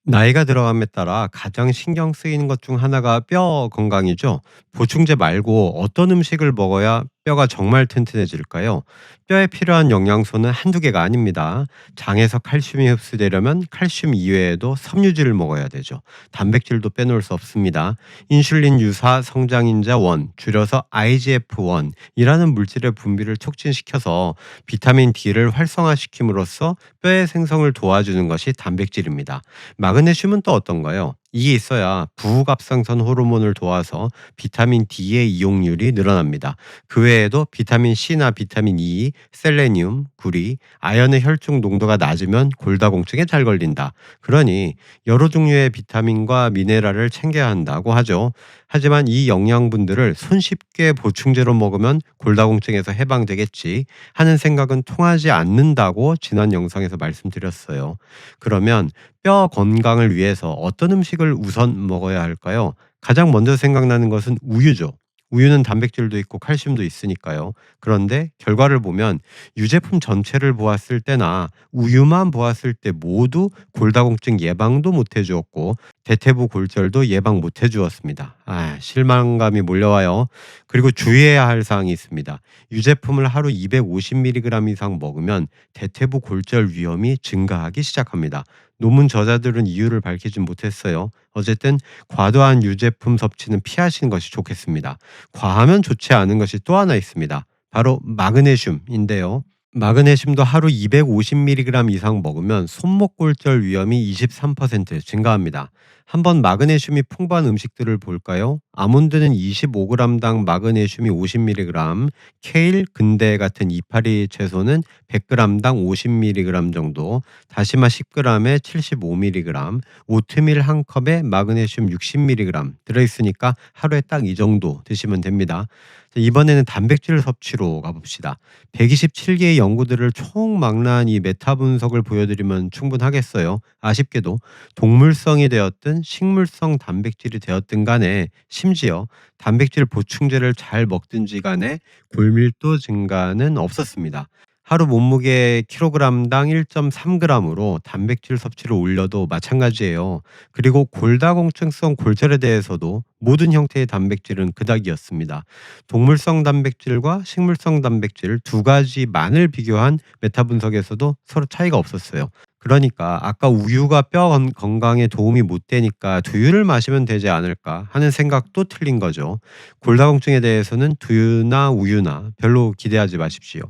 나이가 들어감에 따라 가장 신경 쓰이는 것 중 하나가 뼈 건강이죠. 보충제 말고 어떤 음식을 먹어야 뼈가 정말 튼튼해질까요? 뼈에 필요한 영양소는 한두 개가 아닙니다. 장에서 칼슘이 흡수되려면 칼슘 이외에도 섬유질을 먹어야 되죠. 단백질도 빼놓을 수 없습니다. 인슐린 유사 성장인자 1, 줄여서 IGF-1이라는 물질의 분비를 촉진시켜서 비타민 D를 활성화시킴으로써 뼈의 생성을 도와주는 것이 단백질입니다. 마그네슘은 또 어떤가요? 이게 있어야 부갑상선 호르몬을 도와서 비타민 D의 이용률이 늘어납니다. 그 외에도 비타민 C나 비타민 E, 셀레늄, 구리, 아연의 혈중 농도가 낮으면 골다공증에 잘 걸린다. 그러니 여러 종류의 비타민과 미네랄을 챙겨야 한다고 하죠. 하지만 이 영양분들을 손쉽게 보충제로 먹으면 골다공증에서 해방되겠지 하는 생각은 통하지 않는다고 지난 영상에서 말씀드렸어요. 그러면 뼈 건강을 위해서 어떤 음식을 우선 먹어야 할까요? 가장 먼저 생각나는 것은 우유죠. 우유는 단백질도 있고 칼슘도 있으니까요. 그런데 결과를 보면 유제품 전체를 보았을 때나 우유만 보았을 때 모두 골다공증 예방도 못 해주었고 대퇴부 골절도 예방 못 해주었습니다. 실망감이 몰려와요. 그리고 주의해야 할 사항이 있습니다. 유제품을 하루 250mg 이상 먹으면 대퇴부 골절 위험이 증가하기 시작합니다. 논문 저자들은 이유를 밝히진 못했어요. 어쨌든 과도한 유제품 섭취는 피하시는 것이 좋겠습니다. 과하면 좋지 않은 것이 또 하나 있습니다. 바로 마그네슘인데요. 마그네슘도 하루 250mg 이상 먹으면 손목골절 위험이 23% 증가합니다. 한번 마그네슘이 풍부한 음식들을 볼까요? 아몬드는 25g당 마그네슘이 50mg, 케일, 근대 같은 이파리 채소는 100g당 50mg 정도, 다시마 10g에 75mg, 오트밀 한 컵에 마그네슘 60mg 들어있으니까 하루에 딱 이 정도 드시면 됩니다. 자, 이번에는 단백질 섭취로 가봅시다. 127개의 연구들을 총망라한 이 메타 분석을 보여드리면 충분하겠어요. 아쉽게도 동물성이 되었든 식물성 단백질이 되었든 간에 심지어 단백질 보충제를 잘 먹든지 간에 골밀도 증가는 없었습니다. 하루 몸무게 킬로그램당 1.3g으로 단백질 섭취를 올려도 마찬가지예요. 그리고 골다공증성 골절에 대해서도 모든 형태의 단백질은 그닥이었습니다. 동물성 단백질과 식물성 단백질 두 가지만을 비교한 메타 분석에서도 서로 차이가 없었어요. 그러니까 아까 우유가 뼈 건강에 도움이 못 되니까 두유를 마시면 되지 않을까 하는 생각도 틀린 거죠. 골다공증에 대해서는 두유나 우유나 별로 기대하지 마십시오.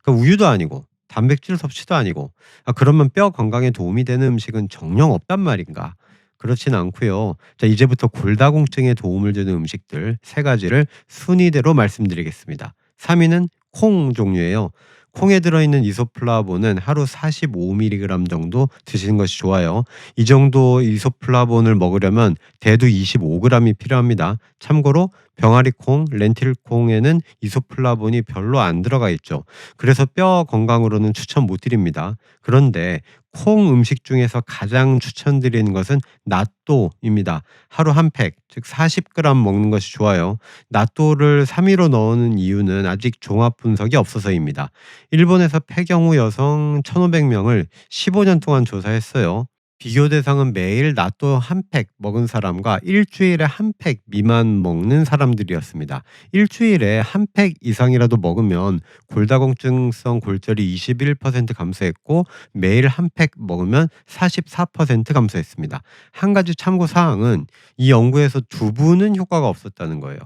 우유도 아니고 단백질 섭취도 아니고 그러면 뼈 건강에 도움이 되는 음식은 정녕 없단 말인가? 그렇진 않고요. 자, 이제부터 골다공증에 도움을 주는 음식들 세 가지를 순위대로 말씀드리겠습니다. 3위는 콩 종류예요. 콩에 들어있는 이소플라본은 하루 45mg 정도 드시는 것이 좋아요. 이 정도 이소플라본을 먹으려면 대두 25g이 필요합니다. 참고로 병아리콩, 렌틸콩에는 이소플라본이 별로 안 들어가 있죠. 그래서 뼈 건강으로는 추천 못 드립니다. 그런데 콩 음식 중에서 가장 추천드리는 것은 나또입니다. 하루 한 팩, 즉 40g 먹는 것이 좋아요. 나또를 3위로 넣는 이유는 아직 종합 분석이 없어서입니다. 일본에서 폐경후 여성 1,500명을 15년 동안 조사했어요. 비교 대상은 매일 나또 한 팩 먹은 사람과 일주일에 한 팩 미만 먹는 사람들이었습니다. 일주일에 한 팩 이상이라도 먹으면 골다공증성 골절이 21% 감소했고 매일 한 팩 먹으면 44% 감소했습니다. 한 가지 참고 사항은 이 연구에서 두부는 효과가 없었다는 거예요.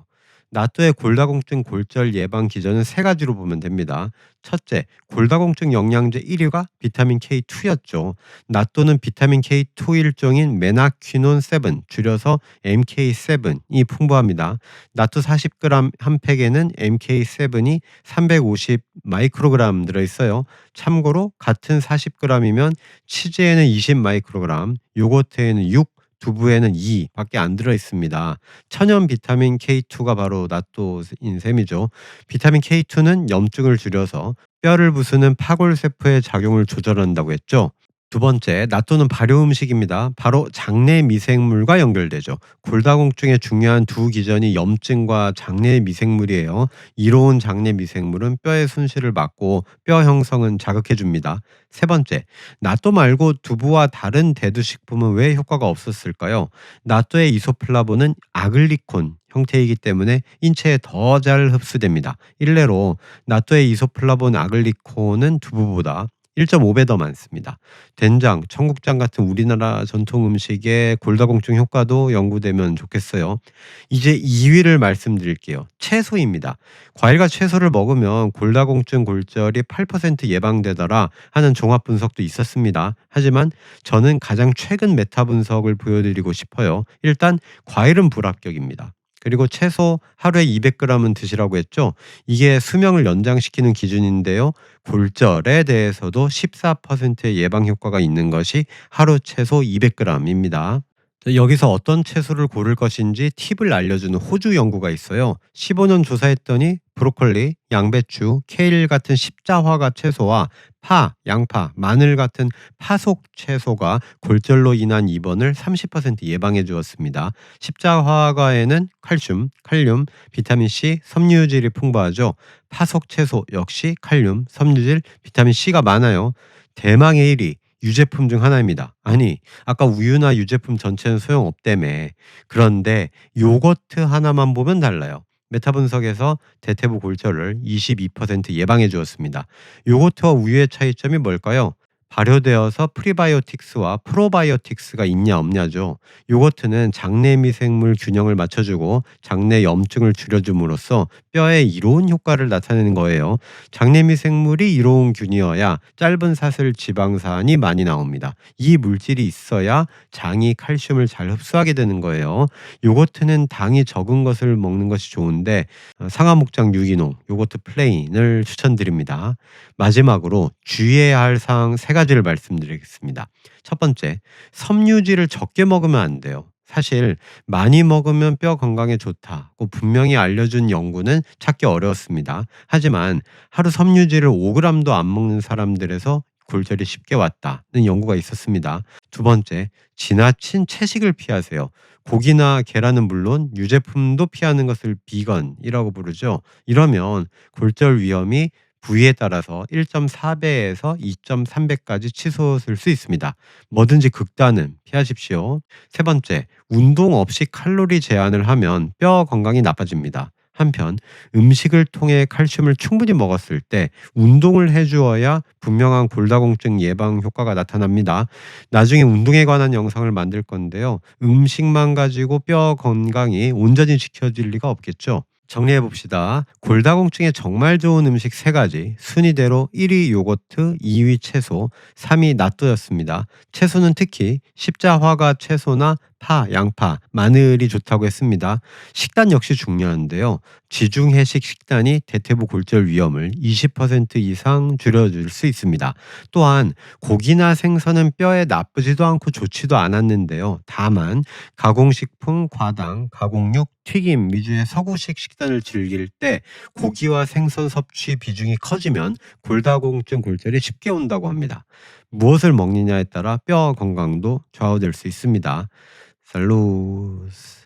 나또의 골다공증 골절 예방 기전은 세 가지로 보면 됩니다. 첫째, 골다공증 영양제 1위가 비타민 K2였죠. 나또는 비타민 K2 일종인 메나퀴논 7, 줄여서 MK7이 풍부합니다. 나또 40g 한 팩에는 MK7이 350 마이크로그램 들어있어요. 참고로 같은 40g이면 치즈에는 20 마이크로그램, 요거트에는 6, 두부에는 2 밖에 안 들어 있습니다. 천연 비타민 K2가 바로 나또인 셈이죠. 비타민 K2는 염증을 줄여서 뼈를 부수는 파골세포의 작용을 조절한다고 했죠. 두 번째, 낫또는 발효 음식입니다. 바로 장내 미생물과 연결되죠. 골다공증의 중요한 두 기전이 염증과 장내 미생물이에요. 이로운 장내 미생물은 뼈의 손실을 막고 뼈 형성은 자극해 줍니다. 세 번째, 낫또 말고 두부와 다른 대두식품은 왜 효과가 없었을까요? 낫또의 이소플라본은 아글리콘 형태이기 때문에 인체에 더 잘 흡수됩니다. 일례로 낫또의 이소플라본 아글리콘은 두부보다 1.5배 더 많습니다. 된장, 청국장 같은 우리나라 전통 음식의 골다공증 효과도 연구되면 좋겠어요. 이제 2위를 말씀드릴게요. 채소입니다. 과일과 채소를 먹으면 골다공증 골절이 8% 예방되더라 하는 종합 분석도 있었습니다. 하지만 저는 가장 최근 메타 분석을 보여드리고 싶어요. 일단 과일은 불합격입니다. 그리고 채소 하루에 200g은 드시라고 했죠. 이게 수명을 연장시키는 기준인데요. 골절에 대해서도 14%의 예방 효과가 있는 것이 하루 채소 200g입니다. 여기서 어떤 채소를 고를 것인지 팁을 알려주는 호주 연구가 있어요. 15년 조사했더니 브로콜리, 양배추, 케일 같은 십자화과 채소와 파, 양파, 마늘 같은 파속 채소가 골절로 인한 입원을 30% 예방해 주었습니다. 십자화과에는 칼슘, 칼륨, 비타민C, 섬유질이 풍부하죠. 파속 채소 역시 칼륨, 섬유질, 비타민C가 많아요. 대망의 1위. 유제품 중 하나입니다. 아니, 아까 우유나 유제품 전체는 소용없다며. 그런데 요거트 하나만 보면 달라요. 메타 분석에서 대퇴부 골절을 22% 예방해 주었습니다. 요거트와 우유의 차이점이 뭘까요? 발효되어서 프리바이오틱스와 프로바이오틱스가 있냐 없냐죠. 요거트는 장내 미생물 균형을 맞춰주고 장내 염증을 줄여줌으로써 뼈에 이로운 효과를 나타내는 거예요. 장내 미생물이 이로운 균이어야 짧은 사슬 지방산이 많이 나옵니다. 이 물질이 있어야 장이 칼슘을 잘 흡수하게 되는 거예요. 요거트는 당이 적은 것을 먹는 것이 좋은데 상하목장 유기농 요거트 플레인을 추천드립니다. 마지막으로 주의해야 할 사항 세 가지를 말씀드리겠습니다. 첫 번째, 섬유질을 적게 먹으면 안 돼요. 사실 많이 먹으면 뼈 건강에 좋다고 분명히 알려준 연구는 찾기 어려웠습니다. 하지만 하루 섬유질을 5g도 안 먹는 사람들에서 골절이 쉽게 왔다는 연구가 있었습니다. 두 번째, 지나친 채식을 피하세요. 고기나 계란은 물론 유제품도 피하는 것을 비건이라고 부르죠. 이러면 골절 위험이 부위에 따라서 1.4배에서 2.3배까지 치솟을 수 있습니다. 뭐든지 극단은 피하십시오. 세 번째, 운동 없이 칼로리 제한을 하면 뼈 건강이 나빠집니다. 한편 음식을 통해 칼슘을 충분히 먹었을 때 운동을 해주어야 분명한 골다공증 예방 효과가 나타납니다. 나중에 운동에 관한 영상을 만들 건데요. 음식만 가지고 뼈 건강이 온전히 지켜질 리가 없겠죠. 정리해 봅시다. 골다공증에 정말 좋은 음식 3가지. 순위대로 1위 요거트, 2위 채소, 3위 낫또였습니다. 채소는 특히 십자화과 채소나 파, 양파, 마늘이 좋다고 했습니다. 식단 역시 중요한데요. 지중해식 식단이 대퇴부 골절 위험을 20% 이상 줄여줄 수 있습니다. 또한 고기나 생선은 뼈에 나쁘지도 않고 좋지도 않았는데요. 다만 가공식품, 과당, 가공육, 튀김 위주의 서구식 식단을 즐길 때 고기와 생선 섭취 비중이 커지면 골다공증 골절이 쉽게 온다고 합니다. 무엇을 먹느냐에 따라 뼈 건강도 좌우될 수 있습니다. 살루스.